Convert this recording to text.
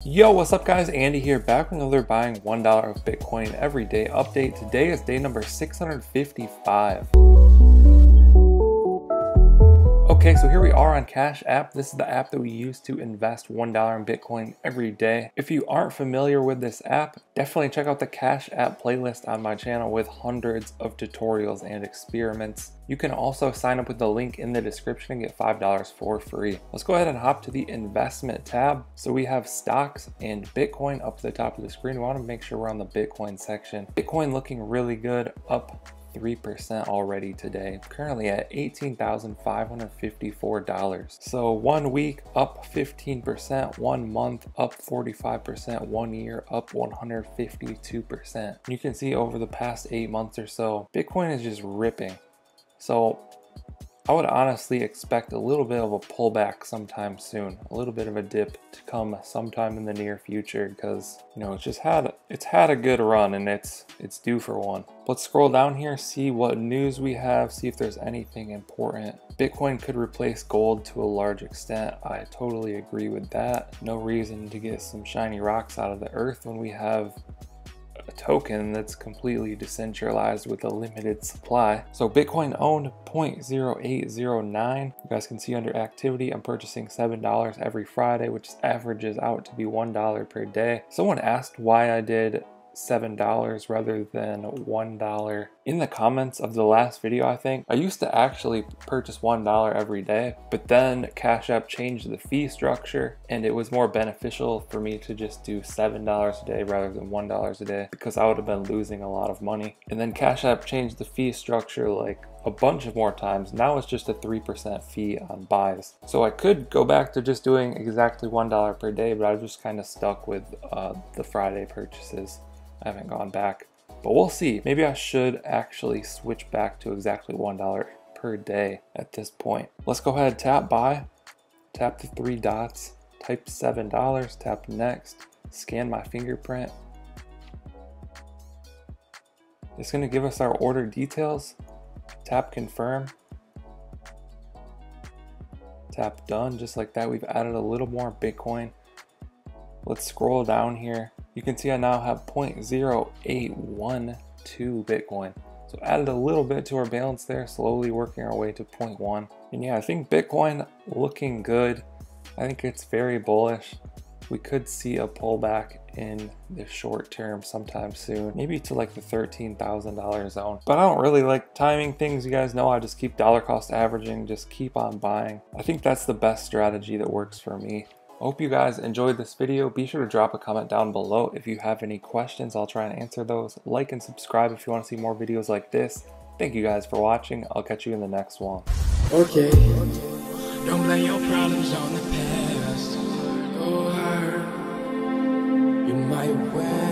Yo, what's up guys? Andy here, back with another buying $1 of Bitcoin every day update. Today is day number 655. Okay, so here we are on Cash App. This is the app that we use to invest $1 in Bitcoin every day. If you aren't familiar with this app, definitely check out the Cash App playlist on my channel with hundreds of tutorials and experiments. You can also sign up with the link in the description and get $5 for free. Let's go ahead and hop to the investment tab. So we have stocks and Bitcoin up at the top of the screen. We want to make sure we're on the Bitcoin section. Bitcoin looking really good, up 3% already today, currently at $18,554. So 1 week up 15%, 1 month up 45%, 1 year up 152%. You can see over the past 8 months or so, Bitcoin is just ripping. So I would honestly expect a little bit of a pullback sometime soon, a little bit of a dip to come sometime in the near future, because it's had a good run and it's due for one. Let's scroll down here, see what news we have, see if there's anything important. Bitcoin could replace gold to a large extent. I totally agree with that. No reason to get some shiny rocks out of the earth when we have a token that's completely decentralized with a limited supply. So Bitcoin owned 0.0809. You guys can see under activity, I'm purchasing $7 every Friday, which averages out to be $1 per day. Someone asked why I did $7 rather than $1 in the comments of the last video. I think I used to actually purchase $1 every day, but then Cash App changed the fee structure and it was more beneficial for me to just do $7 a day rather than $1 a day, because I would have been losing a lot of money. And then Cash App changed the fee structure like a bunch of more times. Now it's just a 3% fee on buys. So I could go back to just doing exactly $1 per day, but I was just kind of stuck with the Friday purchases. I haven't gone back, but we'll see. Maybe I should actually switch back to exactly $1 per day at this point. Let's go ahead, tap buy, tap the 3 dots, type $7, tap next, scan my fingerprint. It's going to give us our order details. Tap confirm, tap done. Just like that, we've added a little more Bitcoin. Let's scroll down here. You can see I now have 0.0812 Bitcoin. So added a little bit to our balance there, slowly working our way to 0.1. And yeah, I think Bitcoin looking good. I think it's very bullish. We could see a pullback in the short term sometime soon, maybe to like the $13,000 zone. But I don't really like timing things. You guys know I just keep dollar cost averaging, just keep on buying. I think that's the best strategy that works for me. I hope you guys enjoyed this video. Be sure to drop a comment down below if you have any questions. I'll try and answer those. Like and subscribe if you want to see more videos like this. Thank you guys for watching. I'll catch you in the next one. Okay. Don't blame your problems on the past. Go hard. You might wear